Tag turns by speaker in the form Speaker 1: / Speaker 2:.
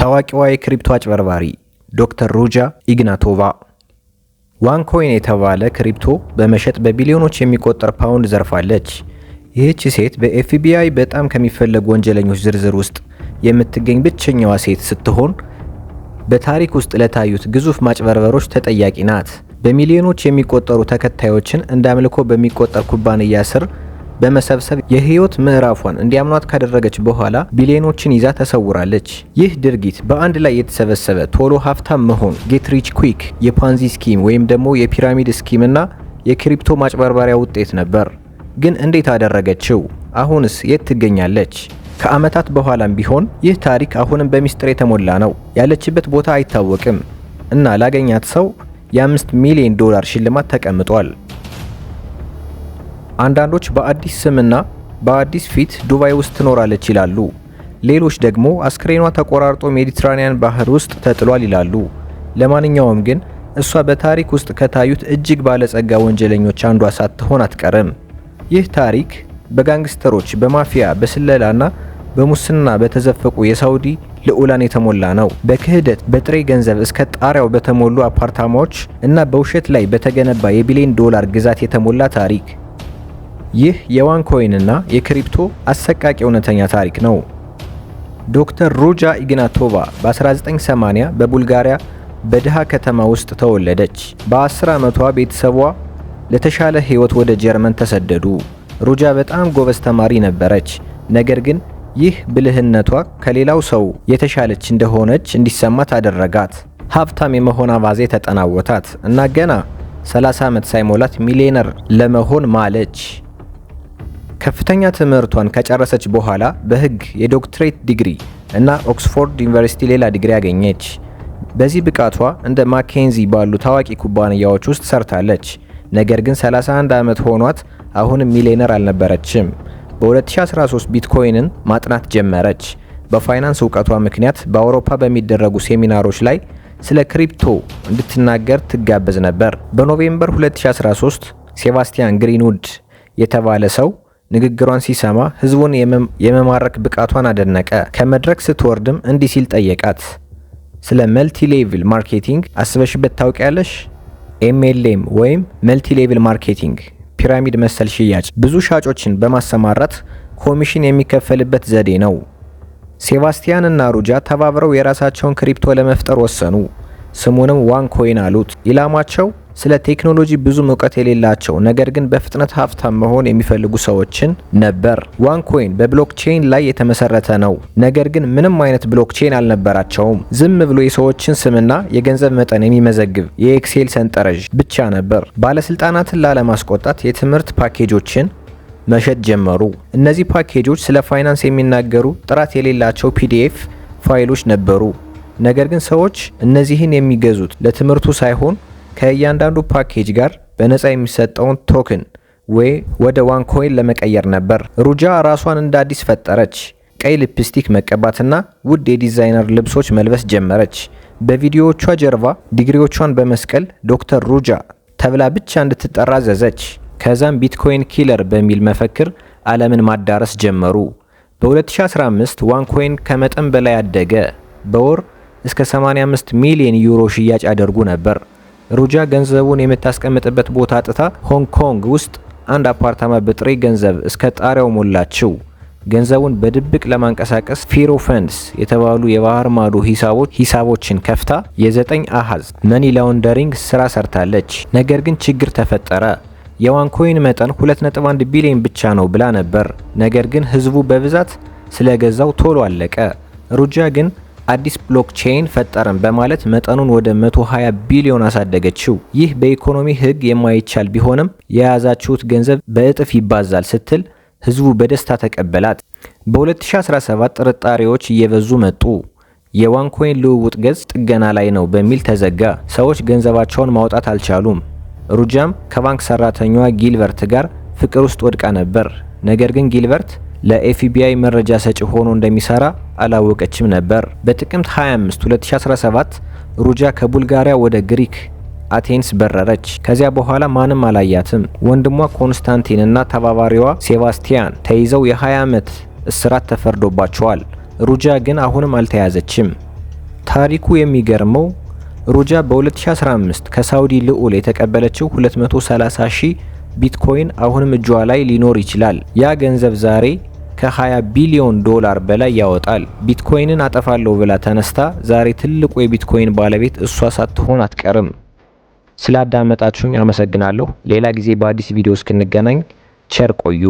Speaker 1: ታዋቂዋ የክሪፕቶ አጭበርባሪ ዶክተር ሩጃ ኢግናቶቫ ዋንኮይን የተባለ ክሪፕቶ በመሸጥ በቢሊዮኖች የሚቆጠር ፓውንድ ዘርፋለች። ይህች ሴት በኤፍቢአይ በጣም ከሚፈለጉ ወንጀለኞች ዝርዝር ውስጥ የምትገኝ ብቸኛዋ ሴት ስትሆን በታሪክ ውስጥ ለታዩት ግዙፍ ማጭበርበሮች ተጠያቂ ናት። በሚሊዮኖች የሚቆጠሩ ተከታዮችን እንደ አምልኮ በሚቆጠር ኩባንያ ስር በመሰብሰብ የህይወት ምዕራፏን እንዲያምኗት ካደረገች በኋላ ቢሊዮኖችን ይዛ ተሰውራለች። ይህ ድርጊት በአንድ ላይ የተሰበሰበ ቶሎ ሀብታም መሆን ጌት ሪች ኩዊክ የፓንዚ ስኪም ወይም ደግሞ የፒራሚድ ስኪም እና የክሪፕቶ ማጭበርበሪያ ውጤት ነበር። ግን እንዴት አደረገችው? አሁንስ የት ትገኛለች? ከዓመታት በኋላም ቢሆን ይህ ታሪክ አሁንም በሚስጥር የተሞላ ነው። ያለችበት ቦታ አይታወቅም እና ላገኛት ሰው የ$5 ሚሊዮን ሽልማት ተቀምጧል። አንዳንዶች በአዲስ ስምና በአዲስ ፊት ዱባይ ውስጥ ትኖራለች ይላሉ። ሌሎች ደግሞ አስክሬኗ ተቆራርጦ ሜዲትራኒያን ባህር ውስጥ ተጥሏል ይላሉ። ለማንኛውም ግን እሷ በታሪክ ውስጥ ከታዩት እጅግ ባለጸጋ ወንጀለኞች አንዷ ሳትሆን አትቀርም። ይህ ታሪክ በጋንግስተሮች፣ በማፊያ፣ በስለላና በሙስና በተዘፈቁ የሳውዲ ልዑላን የተሞላ ነው። በክህደት፣ በጥሬ ገንዘብ እስከ ጣሪያው በተሞሉ አፓርታማዎች እና በውሸት ላይ በተገነባ የቢሊዮን ዶላር ግዛት የተሞላ ታሪክ። ይህ የዋንኮይንና የክሪፕቶ አሰቃቂ እውነተኛ ታሪክ ነው። ዶክተር ሩጃ ኢግናቶቫ በ1980 በቡልጋሪያ በድሃ ከተማ ውስጥ ተወለደች። በ10 ዓመቷ ቤተሰቧ ለተሻለ ህይወት ወደ ጀርመን ተሰደዱ። ሩጃ በጣም ጎበዝ ተማሪ ነበረች። ነገር ግን ይህ ብልህነቷ ከሌላው ሰው የተሻለች እንደሆነች እንዲሰማት አደረጋት። ሀብታም የመሆን አባዜ ተጠናወታት እና ገና 30 ዓመት ሳይሞላት ሚሊዮነር ለመሆን ማለች። ከፍተኛ ትምህርቷን ከጨረሰች በኋላ በህግ የዶክትሬት ዲግሪ እና ኦክስፎርድ ዩኒቨርሲቲ ሌላ ዲግሪ አገኘች። በዚህ ብቃቷ እንደ ማኬንዚ ባሉ ታዋቂ ኩባንያዎች ውስጥ ሰርታለች። ነገር ግን 31 ዓመት ሆኗት አሁንም ሚሊዮነር አልነበረችም። በ2013 ቢትኮይንን ማጥናት ጀመረች። በፋይናንስ እውቀቷ ምክንያት በአውሮፓ በሚደረጉ ሴሚናሮች ላይ ስለ ክሪፕቶ እንድትናገር ትጋበዝ ነበር። በኖቬምበር 2013 ሴባስቲያን ግሪንውድ የተባለ ሰው ንግግሯን ሲሰማ ህዝቡን የመማረክ ብቃቷን አደነቀ። ከመድረክ ስትወርድም እንዲህ ሲል ጠየቃት፣ ስለ መልቲ ሌቭል ማርኬቲንግ አስበሽበት ታውቂያለሽ? ኤምኤልኤም ወይም መልቲ ሌቭል ማርኬቲንግ ፒራሚድ መሰል ሽያጭ ብዙ ሻጮችን በማሰማራት ኮሚሽን የሚከፈልበት ዘዴ ነው። ሴባስቲያን እና ሩጃ ተባብረው የራሳቸውን ክሪፕቶ ለመፍጠር ወሰኑ። ስሙንም ዋንኮይን አሉት። ኢላማቸው ስለ ቴክኖሎጂ ብዙም እውቀት የሌላቸው ነገር ግን በፍጥነት ሀብታም መሆን የሚፈልጉ ሰዎችን ነበር። ዋንኮይን በብሎክቼን ላይ የተመሰረተ ነው። ነገር ግን ምንም አይነት ብሎክቼን አልነበራቸውም። ዝም ብሎ የሰዎችን ስምና የገንዘብ መጠን የሚመዘግብ የኤክሴል ሰንጠረዥ ብቻ ነበር። ባለስልጣናትን ላለማስቆጣት የትምህርት ፓኬጆችን መሸጥ ጀመሩ። እነዚህ ፓኬጆች ስለ ፋይናንስ የሚናገሩ ጥራት የሌላቸው ፒዲኤፍ ፋይሎች ነበሩ። ነገር ግን ሰዎች እነዚህን የሚገዙት ለትምህርቱ ሳይሆን ከእያንዳንዱ ፓኬጅ ጋር በነፃ የሚሰጠውን ቶክን ወደ ዋንኮይን ለመቀየር ነበር። ሩጃ ራሷን እንደ አዲስ ፈጠረች። ቀይ ሊፕስቲክ መቀባትና ውድ የዲዛይነር ልብሶች መልበስ ጀመረች። በቪዲዮዎቿ ጀርባ ዲግሪዎቿን በመስቀል ዶክተር ሩጃ ተብላ ብቻ እንድትጠራ አዘዘች። ከዛም ቢትኮይን ኪለር በሚል መፈክር ዓለምን ማዳረስ ጀመሩ። በ2015 ዋንኮይን ከመጠን በላይ አደገ። በወር እስከ 85 ሚሊዮን ዩሮ ሽያጭ ያደርጉ ነበር። ሩጃ ገንዘቡን የምታስቀምጥበት ቦታ አጥታ ሆንግ ኮንግ ውስጥ አንድ አፓርታማ በጥሬ ገንዘብ እስከ ጣሪያው ሞላችው። ገንዘቡን በድብቅ ለማንቀሳቀስ ፊሮ ፈንድስ የተባሉ የባህር ማዶ ሂሳቦችን ከፍታ የ9 አሃዝ መኒ ላውንደሪንግ ስራ ሰርታለች። ነገር ግን ችግር ተፈጠረ። የዋንኮይን መጠን 2.1 ቢሊዮን ብቻ ነው ብላ ነበር። ነገር ግን ህዝቡ በብዛት ስለገዛው ቶሎ አለቀ። ሩጃ ግን አዲስ ብሎክቼን ፈጠረን በማለት መጠኑን ወደ 120 ቢሊዮን አሳደገችው። ይህ በኢኮኖሚ ህግ የማይቻል ቢሆንም የያዛችሁት ገንዘብ በእጥፍ ይባዛል ስትል ህዝቡ በደስታ ተቀበላት። በ2017 ጥርጣሬዎች እየበዙ መጡ። የዋንኮይን ልውውጥ ገጽ ጥገና ላይ ነው በሚል ተዘጋ። ሰዎች ገንዘባቸውን ማውጣት አልቻሉም። ሩጃም ከባንክ ሰራተኛዋ ጊልበርት ጋር ፍቅር ውስጥ ወድቃ ነበር። ነገር ግን ጊልበርት ለኤፍቢአይ መረጃ ሰጪ ሆኖ እንደሚሰራ አላወቀችም ነበር። በጥቅምት 25 2017 ሩጃ ከቡልጋሪያ ወደ ግሪክ አቴንስ በረረች። ከዚያ በኋላ ማንም አላያትም። ወንድሟ ኮንስታንቲን እና ተባባሪዋ ሴባስቲያን ተይዘው የ20 ዓመት እስራት ተፈርዶባቸዋል። ሩጃ ግን አሁንም አልተያዘችም። ታሪኩ የሚገርመው ሩጃ በ2015 ከሳውዲ ልዑል የተቀበለችው 230 ሺህ ቢትኮይን አሁንም እጇ ላይ ሊኖር ይችላል። ያ ገንዘብ ዛሬ ከ20 ቢሊዮን ዶላር በላይ ያወጣል። ቢትኮይንን አጠፋለሁ ብላ ተነስታ ዛሬ ትልቁ የቢትኮይን ባለቤት እሷ ሳትሆን አትቀርም። ስላዳመጣችሁኝ አመሰግናለሁ። ሌላ ጊዜ በአዲስ ቪዲዮ እስክንገናኝ ቸር ቆዩ።